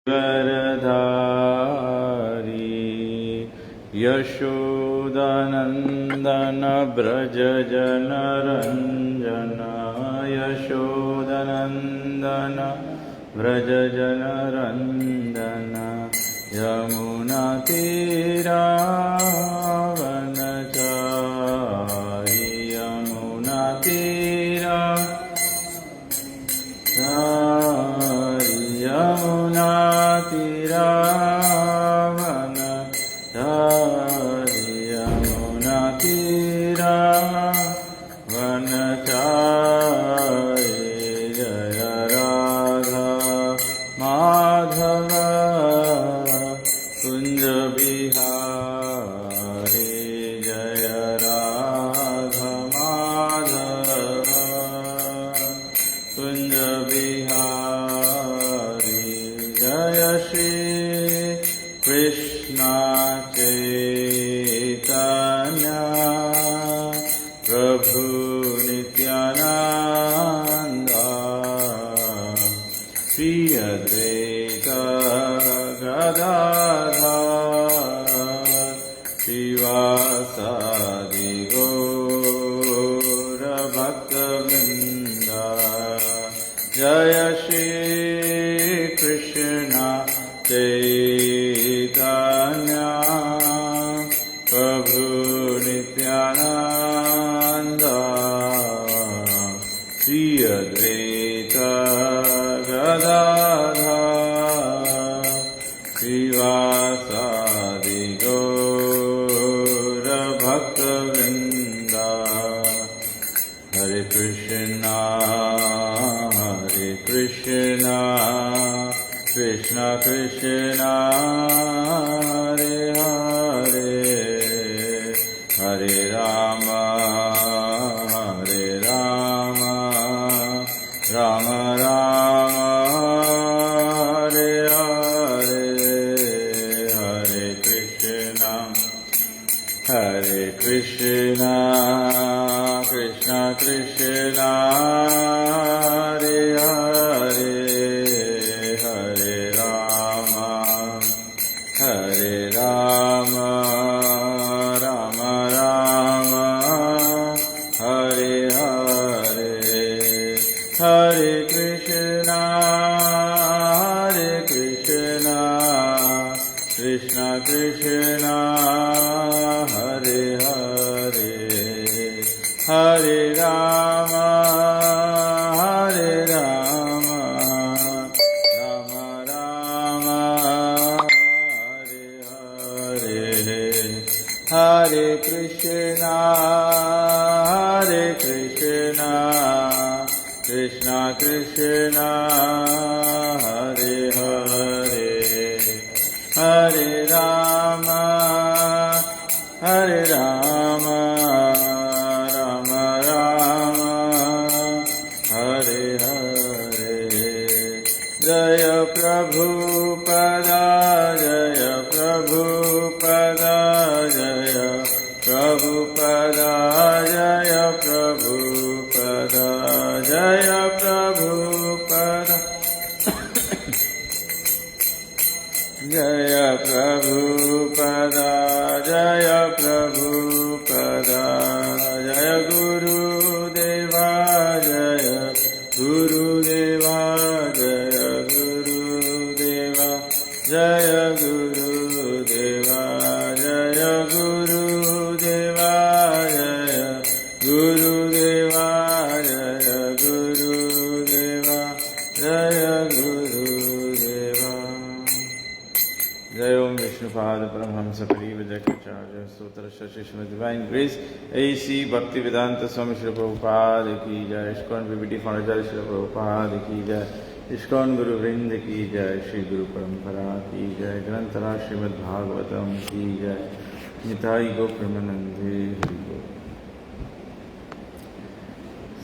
वरधारी यशोदानंदन ब्रज जन रंजन यशोदानंदन ब्रज जन रंजन यमुना तीरावनचारी यमुना तीरा यमुना तीरावनचारी यमुना तीरावनचारी जय राधा माधव कुंज बिहारी जय राधा माधव कुंज बिहारी जय श्री कृष्ण चैतन्य प्रभु नित्यानंद श्री अद्वैत गदाधर श्रीवासादि गौर भक्तवृंद जय श्री कृष्ण चैतन्य प्रभु नित्यानंद श्री अद्वैत गदाधर श्रीवासादि गौर भक्तवृंद हरे कृष्णा कृष्ण कृष्ण हरे हरे हरे राम राम राम हरे हरे हरे कृष्ण कृष्ण कृष्ण हरे हरे हरे राम राम राम हरे हरे हरे कृष्ण कृष्ण कृष्ण हरे हरे हरे राम राम राम हरे हरे हरे कृष्ण कृष्ण कृष्ण हरे हरे हरे राम राम राम हरे हरे जय प्रभुपदा जय प्रभुपदा जय प्रभुपदा जय प्रभुपदा जय प्रभुपदा जय प्रभुपदा जय प्रभुपदा जय गुरुदेवा जय गुरुदेवा जय गुरुदेवा जय गुरुदेवा जय गुरुदेवा जय गुरुदेवा जय गुरुदेवा जय गुरुदेवा जय ओम विष्णुपाद परमहंस परिव्रजकाचार्य स्तोत्र श्रीमद् डिवाइन ग्रेस ऐसी भक्ति वेदांत स्वामी श्री प्रभुपाद की जय ISKCON PPT founder Shri Prabhupada की जय इस्कॉन गुरु वृंद की जय श्री गुरु परंपरा की जय ग्रंथरा श्रीमद् भागवतम की जय निताई गो प्रेमानंदे हरि गो।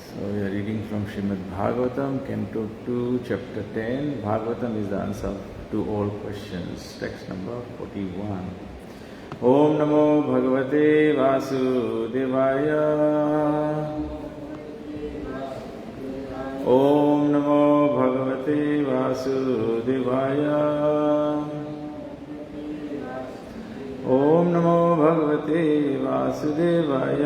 So we are reading from Srimad Bhagavatam, Canto 2, Chapter 10. Bhagavatam is the answer to all questions. Text number 41. Om Namo Bhagavate Vasudevaya. Om Namo Bhagavate भगवते वासुदेवाय। ओम नमो भगवते वासुदेवाय।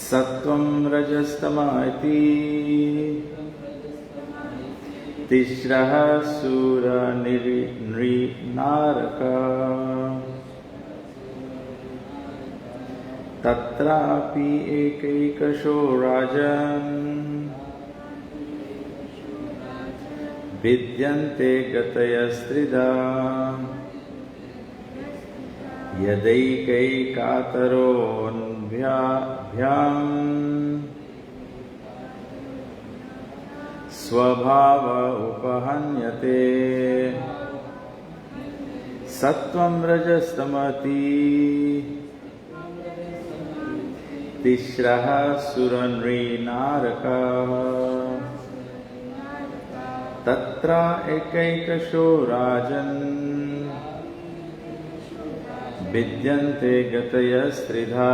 सत्वं रजस्तम इति तिस्रः सुरनृनारकाः। तत्रापि एकैकशो राजन् विद्यन्ते गतयस्त्रिधा। यदैकैकातरोऽन्भ्याम् स्वभाव उपहन्यते। सत्वं रजस्तमति तिस्रः सुरनृनारकाः। तत्र एकैकशो राजन् विद्यन्ते गतयस्त्रिधा।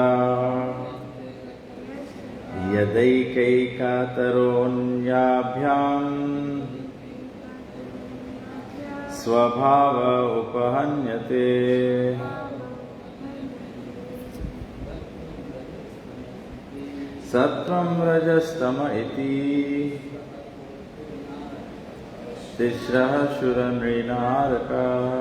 यदैकैकातरोऽन्याभ्याम् स्वभाव उपहन्यते। सत्वं रजस्तम इति तिस्रः सुरनृनारकाः।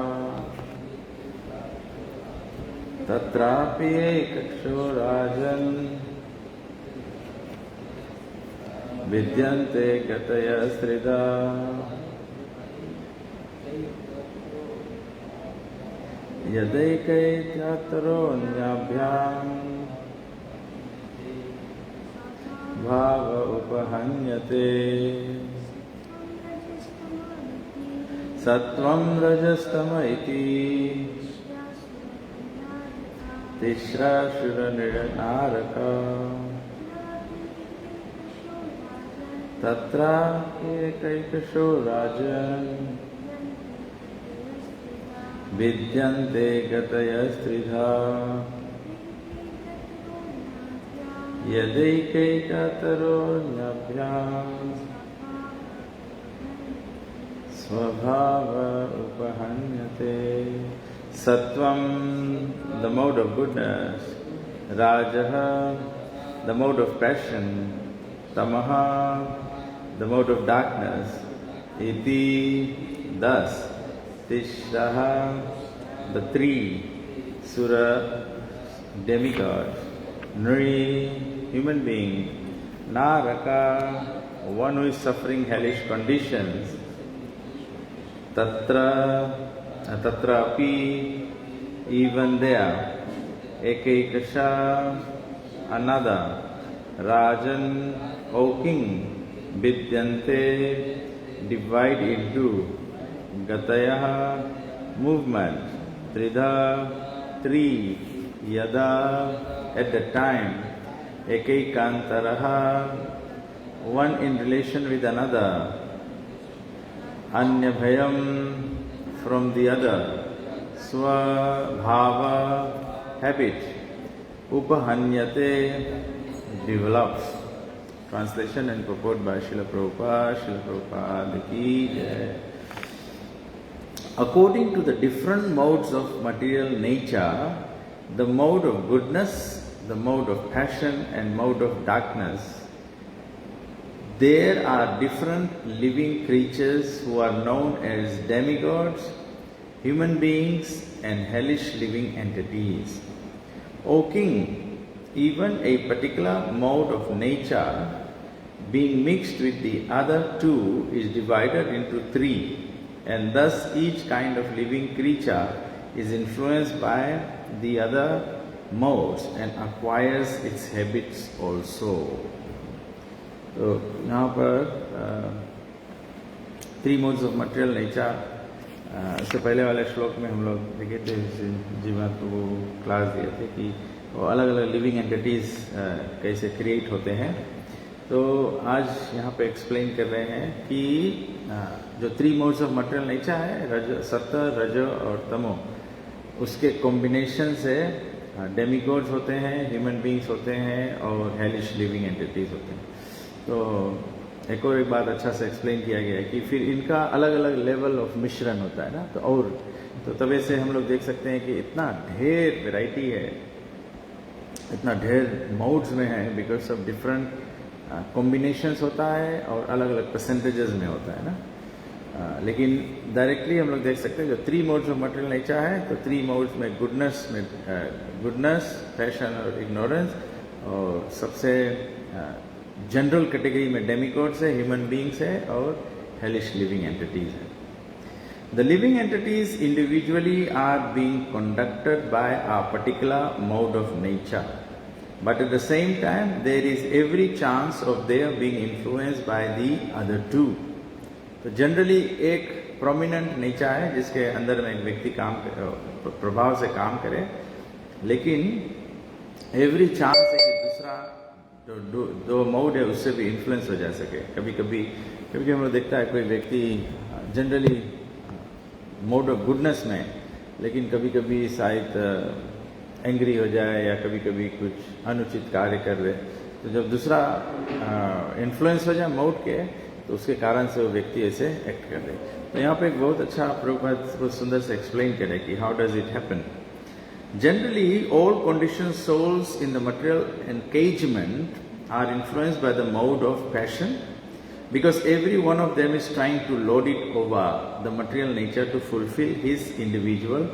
तत्रापि एकैकशो राजन् विद्यन्ते गतयस्त्रिधा। यदैकैकातरोऽन्याभ्याम् भाव उपहन्यते। सत्वं रजस्तम इति तिस्रः सुरनृनारकाः। तत्र एकैकशो राजन् विद्यन्ते गतयस्त्रिधा। यदैकैकातरोऽन्याभ्याम् स्वभाव उपहन्यते। Sattvam, the mode of goodness. Rajaha, the mode of passion. Tamaha, the mode of darkness. Iti, thus. Tishraha, the three. Sura, demigod. Nri, human being. Naraka, one who is suffering hellish conditions. Tatrapi, even there. Ekaikasha, another. Rajan, O king. Vidyante, divide into. Gatayaha, movement. Tridha, three. Yada, at the time. Ekaikantaraha, one in relation with another. Anyabhayam, from the other. Swabhava, habit. Upahanyate, develops. Translation and purport by Srila Prabhupada ki jai. According to the different modes of material nature, the mode of goodness, the mode of passion and mode of darkness, there are different living creatures who are known as demigods, human beings and hellish living entities. O king, even a particular mode of nature being mixed with the other two is divided into three, and thus each kind of living creature is influenced by the other modes and acquires its habits also. तो यहाँ पर three modes of material nature, इससे पहले वाले श्लोक में हम लोग देखे थे, जीवन को वो क्लास दिए थे कि वो अलग अलग लिविंग एंटिटीज़ कैसे क्रिएट होते हैं. तो आज यहाँ पे एक्सप्लेन कर रहे हैं कि जो three modes of material nature है, सत्व, रज और तमो, उसके कॉम्बिनेशन से डेमिगॉड्स होते हैं, ह्यूमन बींग्स होते हैं और हेलिश लिविंग एंटिटीज होते हैं। तो एक बात अच्छा से एक्सप्लेन किया गया है कि फिर इनका अलग अलग लेवल ऑफ मिश्रण होता है ना, तो तब से हम लोग देख सकते हैं कि इतना ढेर वैरायटी है, इतना ढेर मोड्स में है, बिकॉज ऑफ डिफरेंट कॉम्बिनेशंस होता है और अलग अलग परसेंटेजेस में होता है ना। लेकिन डायरेक्टली हम लोग देख सकते हैं जो 3 मोड्स ऑफ मटेरियल नेचर है, तो 3 मोड्स में गुडनेस, पैशन और इग्नोरेंस, और सबसे जनरल कैटेगरी में डेमिगॉड्स है, ह्यूमन बींग्स है और हेलिश लिविंग एंटिटीज है। The living entities individually are being conducted by a particular mode of nature, but at the same time there is every chance of their being influenced by the other two. तो generally एक prominent nature है जिसके अंदर में एक व्यक्ति प्रभाव से काम करे, लेकिन एवरी चांस है कि दूसरा जो दो मोड है उससे भी इन्फ्लुएंस हो जा सके। कभी कभी हम लोग देखता है कोई व्यक्ति जनरली मोड ऑफ गुडनेस में, लेकिन कभी कभी शायद एंग्री हो जाए या कभी कभी कुछ अनुचित कार्य कर रहे, तो जब दूसरा इन्फ्लुएंस हो जाए मोड के, तो उसके कारण से वो व्यक्ति ऐसे एक्ट कर रहे। तो यहाँ पे एक बहुत अच्छा प्रभुपाद बहुत सुंदर से एक्सप्लेन करे कि how does it happen. Generally all condition souls in the material encagement are influenced by the mode of passion, because every one of them is trying to load it over the material nature to fulfill his individual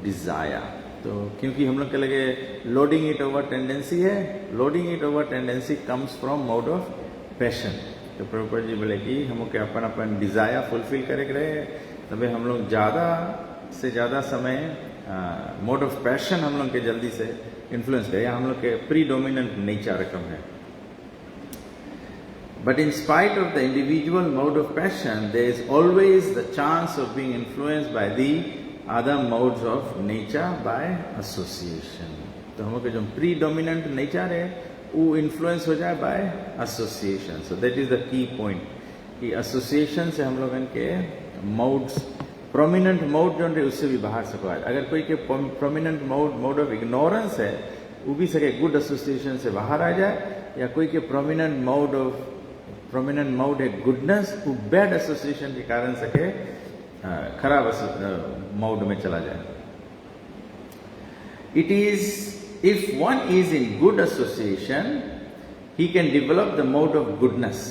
desire. तो क्योंकि हम लोग के लगे loading it over tendency है, loading it over tendency comes from mode of passion. तो प्रभुपाद जी बोले कि हम लोग अपन डिजायर फुलफिल करे रहे, तभी हम लोग ज़्यादा से ज़्यादा समय मोड ऑफ पैशन हम लोग के जल्दी से इन्फ्लुएंस करे, हम लोग के प्रीडोमिनेंट नेचर रकम है। But in spite of the individual mode of passion, there is always the chance of being influenced by the other modes of nature by association. तो हम लोग जो predominant nature है वो influence हो जाए by association. So that is the key point कि association से हम लोगों के modes, prominent mode जो है उससे भी बाहर सको आए। अगर कोई के prominent mode of ignorance है, वो भी सके good association से बाहर आ जाए, या कोई के prominent mode है गुडनेस, वो बैड एसोसिएशन के कारण सके खराब मोड में चला जाए। It is if one is in good association he can develop the mode of goodness,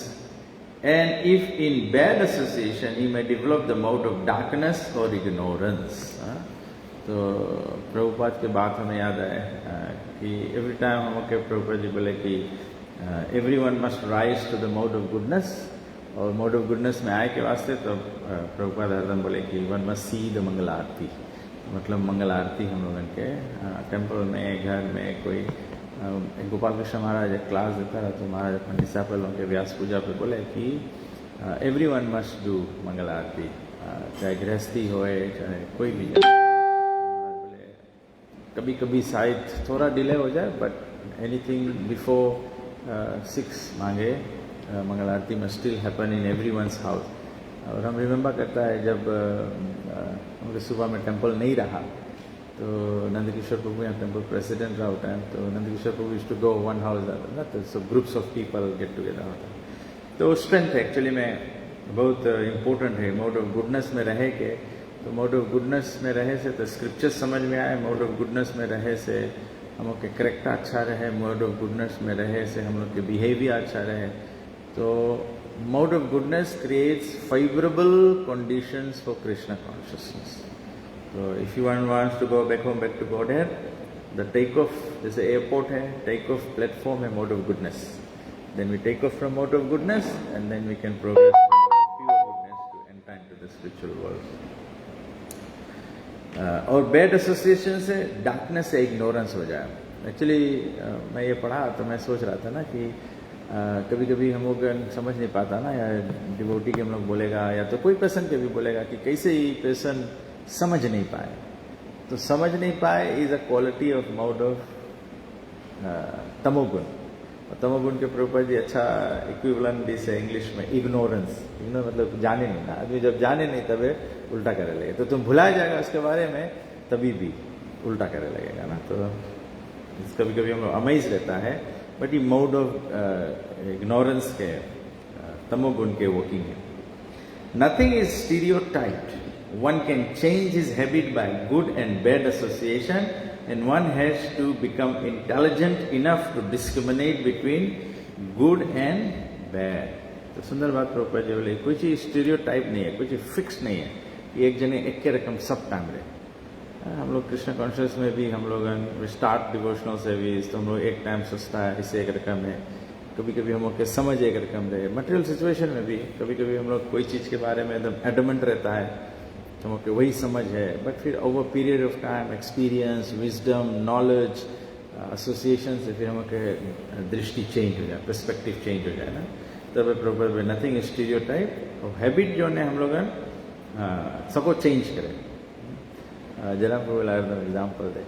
and if in bad association he may develop the mode of darkness or ignorance. तो प्रभुपाद के बात हमें याद आए कि एवरी टाइम हम के प्रभुपाद जी बोले कि everyone must rise to the mode of goodness, और मोड ऑफ गुडनेस में आए के वास्ते तो प्रभुपाद हरदम बोले कि वन मस्ट सी द मंगल आरती। मतलब मंगल आरती हम लोगों के टेम्पल में, घर में कोई एक गोपाल कृष्ण महाराज एक क्लास देता रहा, तो महाराज अपन डिसाइपलों के व्यास पूजा पे बोले कि एवरीवन मस्ट डू मंगल आरती, चाहे गृहस्थी होए चाहे कोई भी जाए। बोले कभी कभी शायद थोड़ा डिले हो जाए, बट एनीथिंग बिफोर 6 मांगे मंगल आरती में still happen in every once house. और हम रिमेंबर करता है जब हमारे सुबह में टेम्पल नहीं रहा, तो नंदकिशोर प्रभु यहाँ टेम्पल प्रेसिडेंट रहा होता है, तो Nandkishore Prabhu used to go one house ना, तो सब groups of people get together होता है। तो स्ट्रेंथ एक्चुअली में बहुत इम्पोर्टेंट है मोड ऑफ गुडनेस में रहे के। तो मोड ऑफ गुडनेस में रहे से तो स्क्रिप्चर्स समझ में आए, मोड ऑफ गुडनेस में रहे से हम लोग के करेक्टर अच्छा रहे, मोड ऑफ गुडनेस में रहे से हम लोग के बिहेवियर अच्छा रहे। तो mode of goodness creates favourable conditions for Krishna consciousness. तो if you wants to go back home, back to Godhead, the take off जैसे एयरपोर्ट है, टेक ऑफ प्लेटफॉर्म है mode of goodness. Then we take off from mode of goodness and then we can progress from pure goodness to enter into the spiritual world. और bad association से darkness से ignorance हो जाए। Actually मैं ये पढ़ा तो मैं सोच रहा था ना कि कभी कभी हम लोग समझ नहीं पाता ना, या डिवोटी के हम लोग बोलेगा या तो कोई पर्सन के भी बोलेगा कि कैसे ही पर्सन समझ नहीं पाए। तो समझ नहीं पाए is a quality of mode of तमोगुण। तमोगुण के प्रभुपाद जी अच्छा इक्विवेलेंट दिस है इंग्लिश में, इग्नोरेंस। इग्नोर मतलब जाने नहीं ना, आदमी जब जाने नहीं तभी उल्टा करे लगे, तो तुम भुला जाएगा उसके बारे में, तभी भी उल्टा करे लगेगा ना। तो कभी कभी हम लोग अमेज रहता है, बट ये मोड ऑफ इग्नोरेंस के तमोगुण के वर्किंग है. Nothing is stereotyped. One can change his habit by good and bad association, and one has to become intelligent enough to discriminate between good and bad. तो सुंदर बात प्रभुपाद जी बोले, कोई चीज स्टीरियोटाइप नहीं है, कोई चीज फिक्स नहीं है कि एक जने एक के रकम सब टाइम रहे. हम लोग कृष्ण कॉन्शियस में भी हम लोग स्टार्ट डिवोशनल सर्विस तो हम लोग एक टाइम सोचता है इससे एक रकम है, कभी कभी हम लोग के समझ एक रकम रहे. मटेरियल सिचुएशन में भी कभी कभी हम लोग कोई चीज़ के बारे में एकदम एडमेंट रहता है तो हम लोग के वही समझ है, बट फिर over period of time experience, wisdom, knowledge, association से फिर हम लोग के दृष्टि चेंज हो जाए, पर्सपेक्टिव चेंज हो जाए ना. तब प्रॉपर नथिंग इज स्टीरियोटाइप. और हैबिट जो है हम लोग सबको चेंज करें. जरा प्रभु बोला एग्जाम्पल दे,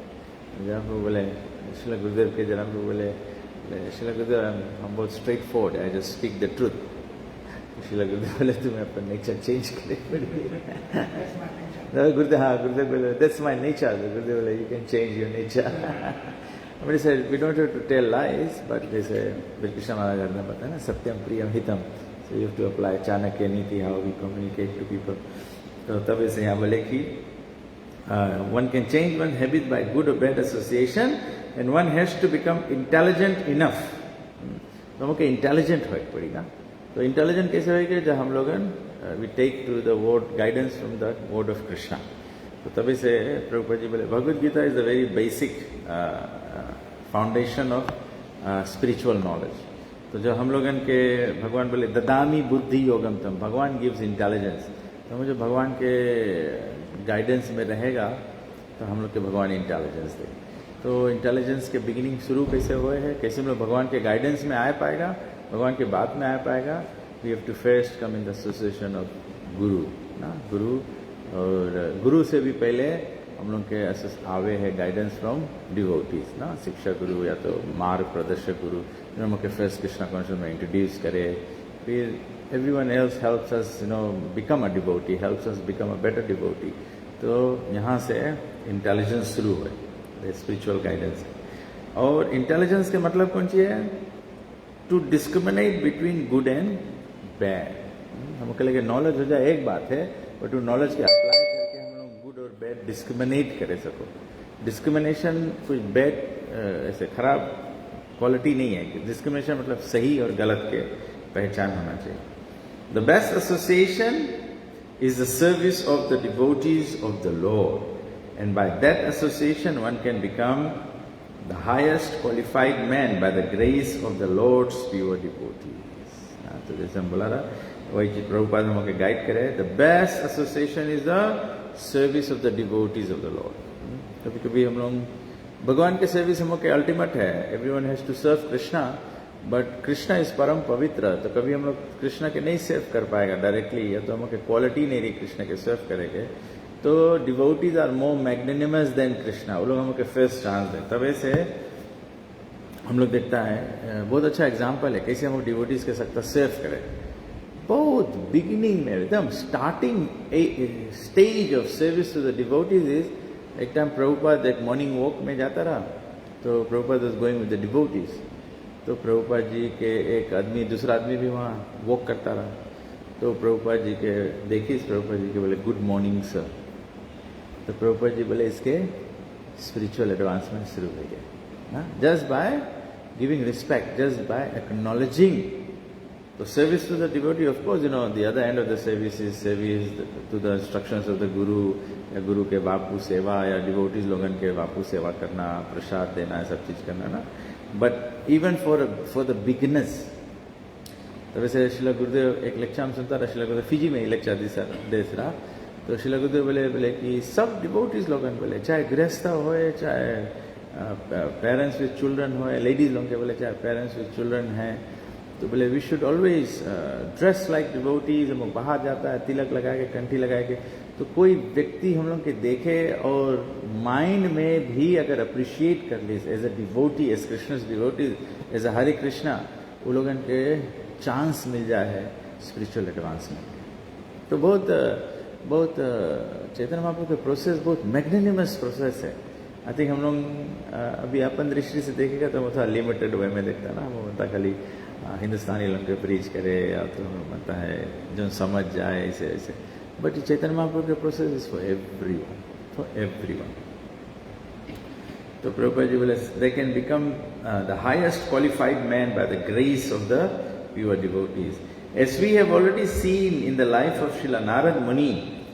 जरा प्रभु बोले शिला गुरुदेव के, जरा प्रभु बोले शिला गुरुदेव हम बहुत straight forward, I just speak the truth. शिला गुरुदेव बोले तुम्हें अपना नेचर चेंज करे. गुरुदेव, हाँ गुरुदेव बोले दैट्स माय नेचर. गुरुदेव बोले you can change your nature. But he said, we don't have to tell lies, but they say, Krishna Maharaj ने बताया ना, सत्यम प्रियम हितम. So you have to apply Chanakya नीति, how we communicate to people. तो तब ऐसे यहाँ बोले कि one can change one habit by good or bad association, and one has to become intelligent enough. तो हमको इंटेलिजेंट हो पड़ेगा. तो इंटेलिजेंट कैसे होएगा? जब हम लोग we take to the word guidance from the word of Krishna. तो तभी से प्रभुपाद जी बोले Bhagavad Gita is the very basic foundation of spiritual knowledge. तो जो हम लोगन के भगवान बोले ददामी बुद्धि योगम तम, भगवान गिव्स इंटेलिजेंस. तो मुझे भगवान के गाइडेंस में रहेगा तो हम लोग के भगवान इंटेलिजेंस दे. तो इंटेलिजेंस के बिगिनिंग शुरू कैसे हुए हैं, कैसे हम लोग भगवान के गाइडेंस में आ पाएगा, भगवान के बात में आ पाएगा. We have to first come in the association of guru ना. गुरु और गुरु से भी पहले हम लोग के आवे है गाइडेंस फ्रॉम डिवोटीज ना. शिक्षा गुरु या तो मार्ग प्रदर्शक गुरु हम लोग के फर्स्ट कृष्णा कॉन्शियस में इंट्रोड्यूस करे. फिर everyone else helps us become a devotee, helps us become a better devotee. तो यहाँ से इंटेलिजेंस शुरू हुए, स्पिरिचुअल गाइडेंस. और इंटेलिजेंस के मतलब कौन सी है? To discriminate between good and bad. हमको लगे नॉलेज हो जाए एक बात है, बट वो नॉलेज के अप्लाई करके हम लोग गुड और बैड डिस्क्रिमिनेट करे सको. डिस्क्रिमिनेशन कुछ बैड ऐसे खराब क्वालिटी नहीं है. डिस्क्रिमिनेशन मतलब सही और गलत के पहचान होना चाहिए. The best association is the service of the devotees of the Lord, and by that association one can become the highest qualified man by the grace of the Lord's pure devotees. तो जैसे हम बोला रहा वही प्रभुपाद हमको guide करे. The best association is the service of the devotees of the Lord. कभी कभी हम लोग भगवान के सर्विस हम लोग के अल्टीमेट है. Everyone has to serve Krishna, but Krishna is परम पवित्र. तो कभी हम लोग कृष्णा के नहीं सर्व कर पाएगा डायरेक्टली, या तो हम लोग के क्वालिटी नहीं रही कृष्णा के सर्व करेंगे. तो devotees are more magnanimous than Krishna. वो लोग हम लोग के फर्स्ट चांस दें. तब ऐसे हम लोग देखता है बहुत अच्छा एग्जाम्पल है कैसे हम लोग डिवोटीज के साथ सर्व करें. बहुत बिगिनिंग में एकदम starting stage of service to the devotees is, एक टाइम प्रभुपाद एक मॉर्निंग वॉक में जाता रहा. तो Prabhupada was going with the devotees. तो प्रभुपाद जी के एक आदमी, दूसरा आदमी भी वहाँ वॉक करता रहा. तो प्रभुपाद जी के देखिए, प्रभुपाद जी के बोले गुड मॉर्निंग सर. तो प्रभुपाद जी बोले इसके स्पिरिचुअल एडवांसमेंट शुरू हो गया just by giving respect, just by acknowledging. So service to the devotee, of course, the other end of the service is service to the instructions of the guru, या गुरु के बापू सेवा, या डिवोटीज लोगन के बापू सेवा करना, प्रसाद देना, सब चीज करना ना. But even for the beginners. तो वैसे शिला गुरुदेव एक लेक्चर हम सुनता रहा. शिला गुरुदेव फिजी में ही लेक्चर दे रहा. तो शिला गुरुदेव बोले कि सब डिवोटीज लोगन बोले, चाहे गृहस्थ हो, चाहे पेरेंट्स विद चिल्ड्रन हो, लेडीज लोग के बोले चाहे पेरेंट्स विद चिल्ड्रन है, तो बोले we should always dress like devotees. हम लोग बाहर जाता है तिलक लगा के, कंठी लगा के, तो कोई व्यक्ति हम लोग के देखे और माइंड में भी अगर अप्रिशिएट कर ले as a devotee, as Krishna's devotees, as a Hare Krishna, वो लोगन के चांस मिल जाए है स्पिरिचुअल एडवांसमेंट. तो बहुत चैतन्य महाप्रभु के प्रोसेस बहुत मैग्नेनिमस प्रोसेस है. आई थिंक हम लोग अभी अपन दृष्टि से देखेगा तो थोड़ा लिमिटेड वे में देखता है ना, वो मतलब खाली हिंदुस्तानी लोग के प्रीच करे या तो मतलब है जो समझ जाए ऐसे ऐसे, बट चैतन्य महाप्रभु के process is for everyone, for everyone. तो प्रभुपाद जी बोले they can become the highest qualified man by the grace of the pure devotees. As we have already seen in the life of Srila Narad Muni,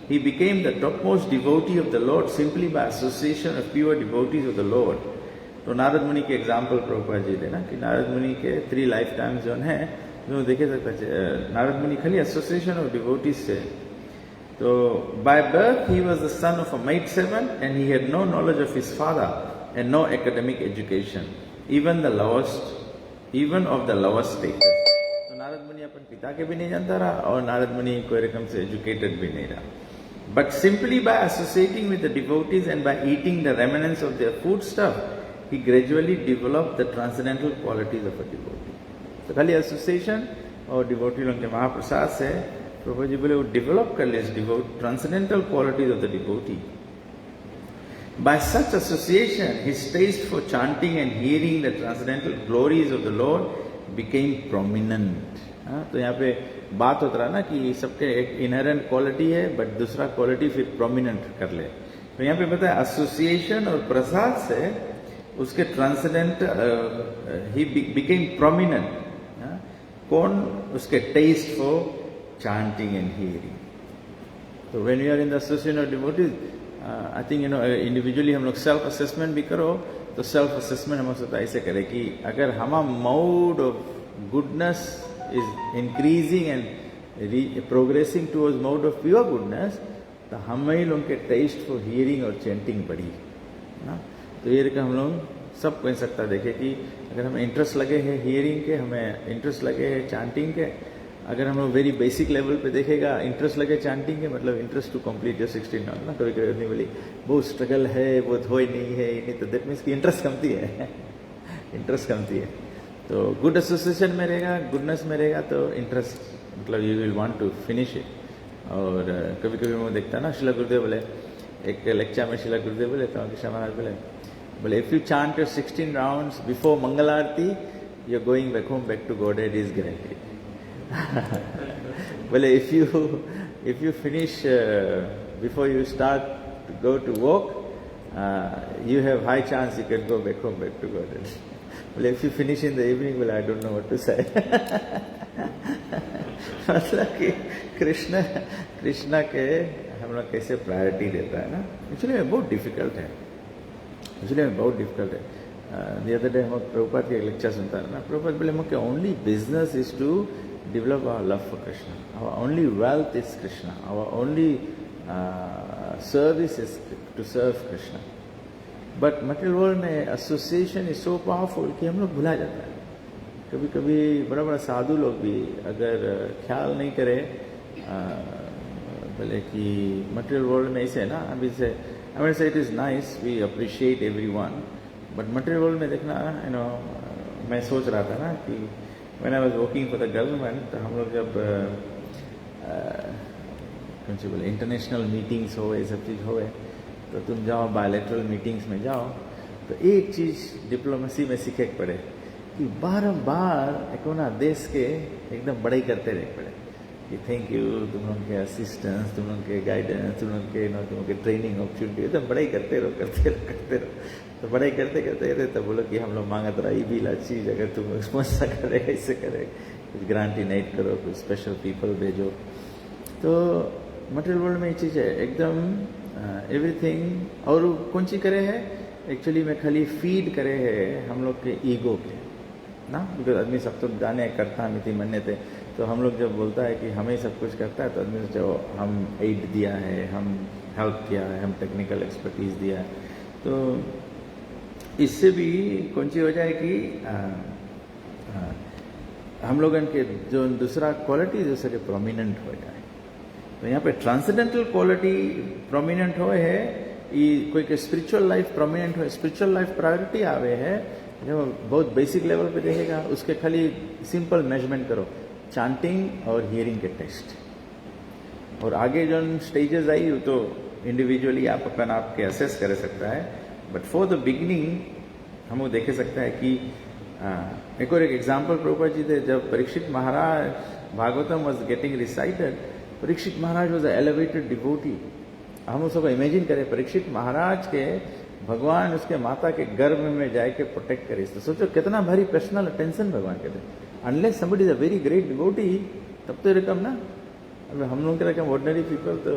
he became the topmost devotee of the Lord simply by association of pure devotees of the Lord. तो नारद मुनि के example Prabhupada ji देना कि नारद मुनि के 3 life times जो हैं जो देखे सकते हैं, नारद मुनि खाली एसोसिएशन ऑफ डिवोटीज से. तो by birth he was the son of a maid servant and he had no knowledge of his father and no academic education, even of the lowest status. Narad मुनि अपन पिता के भी नहीं जानता रहा और नारद मुनि कोई रकम से एजुकेटेड भी नहीं रहा. But simply by associating with the devotees and by eating the remnants of their food stuff, he gradually developed the transcendental qualities of a devotee. तो खाली एसोसिएशन और डिवोटी लोगों के महाप्रसाद से प्रभु जी बोले वो डेवलप कर ले transcendental qualities of the devotee. By such association, his taste for chanting and hearing the transcendental glories of the Lord became prominent. तो यहाँ पे बात होता रहा ना कि सबके एक इनहेरेंट क्वालिटी है बट दूसरा क्वालिटी फिर प्रोमिनेंट कर ले. तो यहाँ पे पता है एसोसिएशन और प्रसाद से उसके ट्रांसेंडेंट ही बिकेम प्रोमिनेंट. कौन? उसके taste for chanting and hearing. तो when you are in the association of devotees, I think individually हम लोग सेल्फ असेसमेंट भी करो तो सेल्फ असेसमेंट हम सब ऐसे करें कि अगर हमारा mode of goodness is increasing and progressing towards mode of pure goodness, तो हम ही लोग के टेस्ट फॉर हियरिंग और चैंटिंग बढ़ी ना. तो ये रखा हम लोग सब कह सकता देखे कि अगर हमें इंटरेस्ट लगे है हियरिंग के, हमें इंटरेस्ट लगे है चांटिंग के, अगर हम लोग वेरी बेसिक लेवल पे देखेगा इंटरेस्ट लगे चांटिंग के, मतलब interest to complete your 16 round ना. कभी कभी बोली बहुत स्ट्रगल है, बहुत हो ही नहीं है, नहीं तो दैट मीन्स की इंटरेस्ट कमती है. इंटरेस्ट कमती है. तो गुड एसोसिएशन में रहेगा, गुडनेस में रहेगा तो इंटरेस्ट मतलब you will want to finish it. और कभी कभी मैं देखता ना शिला गुरुदेव बोले, एक लेक्चर में शिला गुरुदेव बोले तो कृष्ण महाराज बोले if you chant your 16 rounds before mangal aarti you are going back home back to Godhead is guaranteed. Well, if you finish before you start to go to work, you have high chance you can go back home back to God. Well, if you finish in the evening, well, I don't know what to say. मतलब कि कृष्णा के हम लोग कैसे priority देता है ना, actually में बहुत डिफिकल्ट है. The other day हम प्रभुपाद के लेक्चर सुनता है ना, प्रभुपाद बोले मुझे only business is to develop our love for Krishna. Our only wealth is Krishna. Our only service is to serve Krishna. But material world में association is so powerful कि हम लोग भुला जाता है. कभी कभी बड़ा बड़ा साधु लोग भी अगर ख्याल नहीं करे बोले कि material world में ऐसे ना, अभी से I mean say it is nice, we appreciate everyone, but material world में देखना मैं सोच रहा था ना कि when I was working for the government, तो हम लोग जब कौन सी बोले इंटरनेशनल मीटिंग्स हो, ये सब चीज़ हो, तो तुम जाओ बायलैटरल मीटिंग्स में जाओ तो एक चीज़ डिप्लोमेसी में सीखे पड़े कि बारंबार कोना देश के एकदम बड़ाई करते रहे पड़े कि थैंक यू तुम लोग के असिस्टेंस, तुम लोग के गाइडेंस, तुम लोग के ट्रेनिंग अपॉर्चुनिटी, एकदम बड़ाई करते रहो. तो बड़ाई करते करते तब बोलो कि हम लोग मांगत रहा ये भी ला चीज़ अगर तुम स्पॉन्सर करे ऐसे करे, कुछ ग्रांट इनाइट करो, कुछ स्पेशल पीपल भेजो. तो मटेरियल वर्ल्ड में ये चीज़ है एकदम एवरीथिंग. और कौन सी करे है एक्चुअली में खाली फीड करे है हम लोग के ईगो के ना, बिकॉज आदमी सब तो जाने करता मिति मन्ने थे. तो हम लोग जब बोलता है कि हमें सब कुछ करता है तो आदमी जो हम एड दिया है, हम हेल्प किया है, हम टेक्निकल एक्सपर्टीज दिया है, तो इससे भी कौन सी हो जाए कि हम लोगों के जो दूसरा क्वालिटी जो सके प्रोमिनेंट हो जाए. तो यहाँ पे ट्रांसेंडेंटल क्वालिटी प्रोमिनेंट हो है, ये कोई के स्पिरिचुअल लाइफ प्रोमिनेंट हो, स्पिरिचुअल लाइफ प्रायोरिटी आवे है. जब बहुत बेसिक लेवल पे देखेगा उसके खाली सिंपल मेजरमेंट करो चांटिंग और हियरिंग के टेस्ट, और आगे जो स्टेजेस आई तो इंडिविजुअली आप अपन आपके असेस कर सकता है. बट फॉर द बिगिनिंग हम लोग देख सकते हैं कि एक और एक एग्जाम्पल प्रभुपाद जी थे, जब Parikshit Maharaj Bhagavatam was getting recited, Parikshit Maharaj was elevated devotee. हम उसको इमेजिन करें, परीक्षित महाराज के भगवान उसके माता के गर्भ में जाके प्रोटेक्ट करे, तो सोचो कितना भारी पर्सनल अटेंशन भगवान के थे। Unless somebody is a very great devotee, तब तो रकम ना, अब हम लोग के रकम ऑर्डिनरी पीपल तो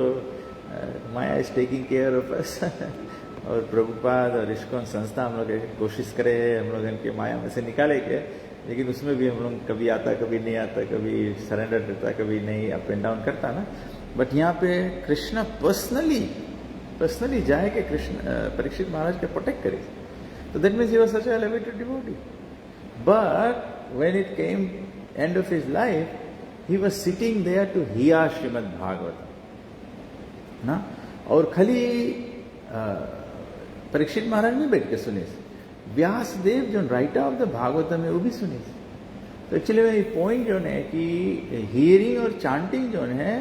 Maya is taking care of us. और प्रभुपाद और इस्कॉन संस्था हम लोग कोशिश करे हम लोग इनके माया में से निकाले के, लेकिन उसमें भी हम लोग कभी आता कभी नहीं आता, कभी सरेंडर करता कभी नहीं, अप एंड डाउन करता ना। बट यहाँ पे कृष्ण पर्सनली जाए कि कृष्ण परीक्षित महाराज के प्रोटेक्ट करे, तो that means he was such a elevated devotee. But when it came end of his life, he was sitting there to hear Srimad Bhagavat ना, और खाली परीक्षित महाराज नहीं बैठ के सुने, व्यासदेव जो राइटर ऑफ द भागवतम है वो भी सुने। तो एक्चुअली मेरी पॉइंट जो है कि हियरिंग और चांटिंग जो है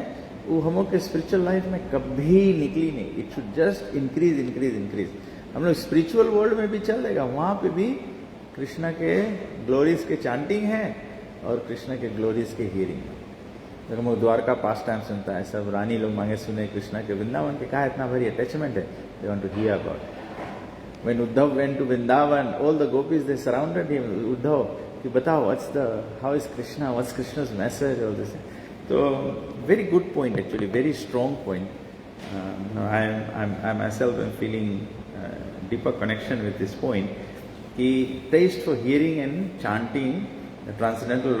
वो हम लोग के स्पिरिचुअल लाइफ में कभी निकली नहीं। It should just increase increase increase. हम लोग स्पिरिचुअल वर्ल्ड में भी चल देगा, वहां पे भी कृष्णा के ग्लोरीज के चांटिंग है और कृष्णा के ग्लोरीज के हियरिंग है। तो हम लोग द्वारका पास टाइम सुनता है, सब रानी लोग मांगे सुने कृष्णा के वृंदावन के, कहा इतना भारी अटैचमेंट है, they want to hear about. When Uddhav went to Vrindavan, all the gopis they surrounded him. Uddhav, कि बताओ how is Krishna, what's Krishna's message, all this. So very good point actually, very strong point. I myself am feeling deeper connection with this point. कि taste for hearing and chanting the transcendental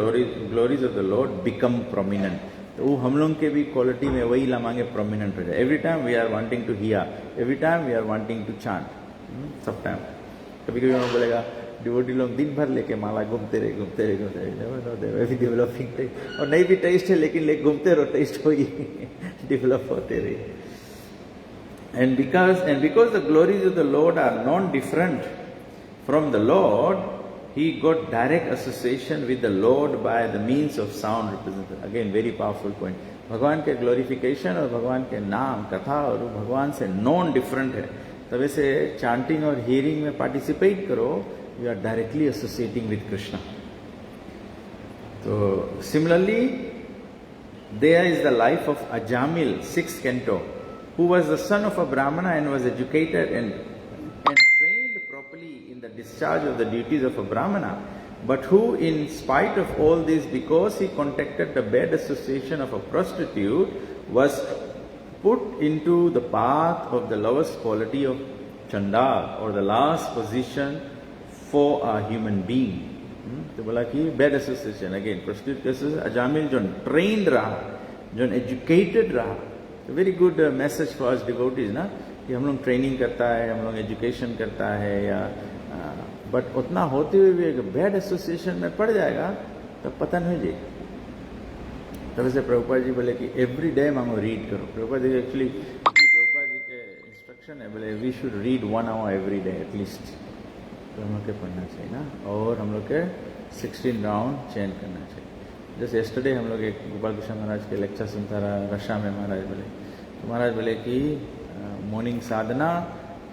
glories of the Lord become prominent. तो वो हम लोग के भी quality में वही लामांगे prominent हो जाए। Every time we are wanting to hear, every time we are wanting to chant, सब टाइम। कभी कभी हम बोलेगा डिवोटी लोग दिन भर लेके माला घूमते रहे डेवलपिंग टेस्ट, और नहीं भी टेस्ट है लेकिन ले घूमते रहो, टेस्ट हो ही डेवलप होते रहे। And because the glories of the Lord are non different from the Lord, he got direct association with the Lord by the means of sound representation. Again very powerful point. भगवान के glorification और भगवान के नाम कथा और भगवान से नॉन डिफरेंट है। तब ऐसे चांटिंग और हियरिंग में पार्टिसिपेट करो, you are directly associating with Krishna. तो similarly there is the life of Ajamil, 6th canto, who was the son of a brahmana and was educated and trained properly in the discharge of the duties of a brahmana, but who in spite of all this, because he contacted the bad association of a prostitute, was put into the path of the lowest quality of Chandal, or the last position for a human being. तो बोला कि bad association, again prostitute cases, Ajamil जो trained रहा, जो educated रहा, तो very good message for us devotees ना, कि हम लोग ट्रेनिंग करता है, हम लोग एजुकेशन करता है या बट उतना होते हुए भी एक बैड एसोसिएशन में पड़ जाएगा तब पतन हो जाएगा। तब से प्रभुपाद जी बोले कि एवरी डे मांगो रीड करो। प्रभुपाद जी एक्चुअली प्रभुपाद जी के इंस्ट्रक्शन है, बोले we should read 1 hour every day at least, तो हम लोग के पढ़ना चाहिए ना, और हम लोग के 16 राउंड चेंज करना चाहिए। जैसे यस्टरडे हम लोग एक गोपाल कृष्ण महाराज के लेक्चर सुनता रहा, रशा में महाराज बोले, तो महाराज बोले कि मॉर्निंग साधना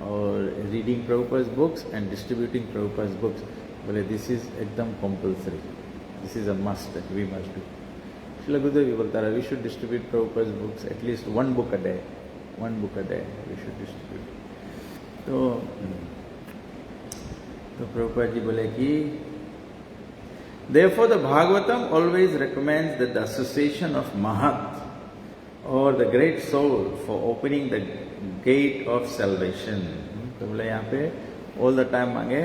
और reading Prabhupada books and distributing Prabhupada books, बोले दिस इज एकदम compulsory, this is a must that we must do. Srila Gurudev भी बोलता रहा, we should distribute Prabhupada books at least 1 book a day, 1 book a day we should distribute. तो प्रभुपाद जी बोले कि therefore the Bhagavatam always recommends that the association of Mahat or the great soul for opening the gate of salvation। तो बोले यहाँ पे all the time मांगे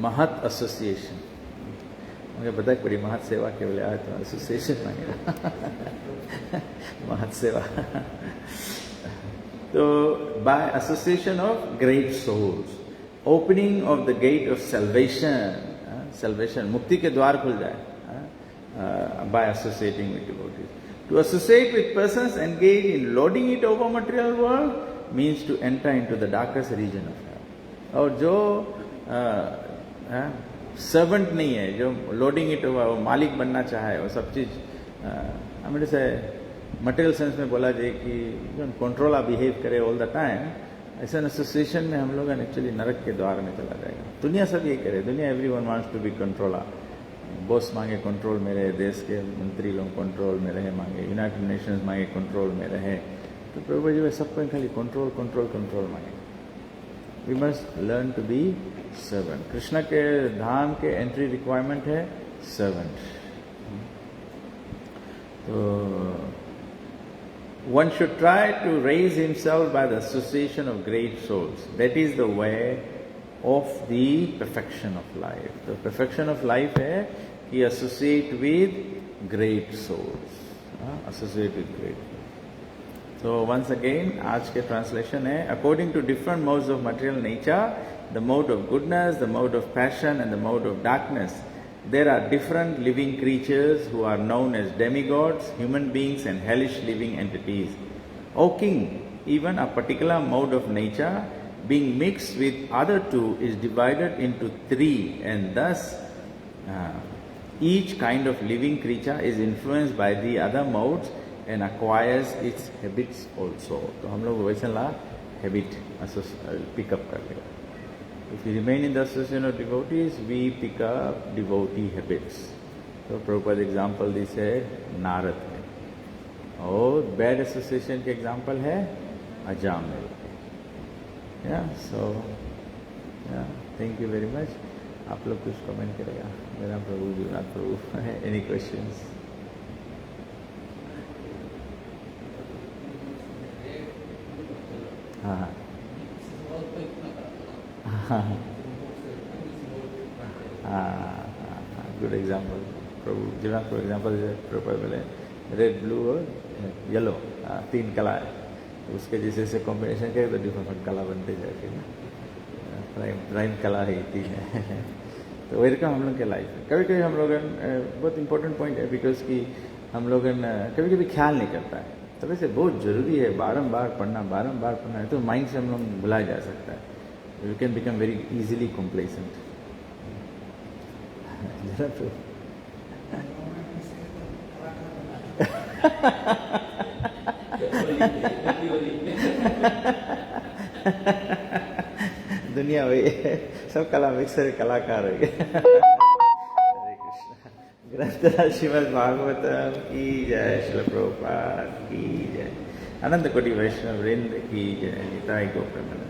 महत association, मुझे पता है बड़ी महत सेवा के बोले आए तो एसोसिएशन मांगे महत सेवा। तो by association of great souls, opening of the gate of salvation, salvation मुक्ति के द्वार खुल जाए by associating with devotees। To associate with persons engaged in lording it over material world means to enter into the darkest region of hell। और जो servant नहीं है, जो लोडिंग इट ओवर, वो मालिक बनना चाहे, वो सब चीज हमें से मटेरियल सेंस में बोला जाए कि जो कंट्रोलर बिहेव करे ऑल द टाइम, ऐसा एसोसिएशन में हम लोग एक्चुअली नरक के द्वार में चला जाएगा। दुनिया सब ये करे, दुनिया everyone wants to be controller. Boss मांगे कंट्रोल में रहे, देश के मंत्री लोग कंट्रोल में रहे मांगे, यूनाइटेड नेशंस मांगे कंट्रोल में रहे, तो प्रभु जी सबको खाली कंट्रोल कंट्रोल कंट्रोल मांगे। We must learn to be servant. Krishna के धाम के एंट्री रिक्वायरमेंट है सर्वेंट। तो one should try to raise himself by the association of great souls. That is the way of the perfection of life. The perfection of life है कि associate with great souls. Associate with great souls. So once again, आज के translation है, according to different modes of material nature, the mode of goodness, the mode of passion, and the mode of darkness, there are different living creatures who are known as demigods, human beings, and hellish living entities. O king, even a particular mode of nature, being mixed with other two, is divided into three, and thus each kind of living creature is influenced by the other modes and acquires its habits also. तो हम लोग वैसे ला habit pick up कर लेगा। If we remain in the association of devotees, we pick up devotee habits. So Prabhupada example this है नारद है, और bad association के example है Ajamil. Yeah, so yeah, thank you very much. आप लोग कुछ कमेंट करेगा? मेरा प्रभु जीवनाथ प्रभु है। Any questions? हाँ गुड एग्जाम्पल। प्रभु जीवनाथ प्रभु एग्जाम्पल प्रभु बोले रेड ब्लू और येलो, तीन कला है, उसके जैसे कॉम्बिनेशन करें तो डिफरेंट कला बनते जाएगी ना। प्राइम कला है तीन है। तो वही रकम हम लोग के लाइफ में कभी कभी हम लोग बहुत इंपॉर्टेंट पॉइंट है, बिकॉज कि हम लोग कभी कभी ख्याल नहीं करता है, तो वैसे बहुत ज़रूरी है बारंबार पढ़ना है, तो माइंड से हम लोग भुलाया जा सकता है। You can become very easily complacent. दुनिया वही है, सब कला मिक्सर कलाकार है। हरे कृष्ण। ग्रंथराज श्रीमद् भागवतम की जय, श्रील प्रभुपाद की जय, अनंत कोटि वैष्णव वृंद की जय, निताई गौर प्रेमानंद।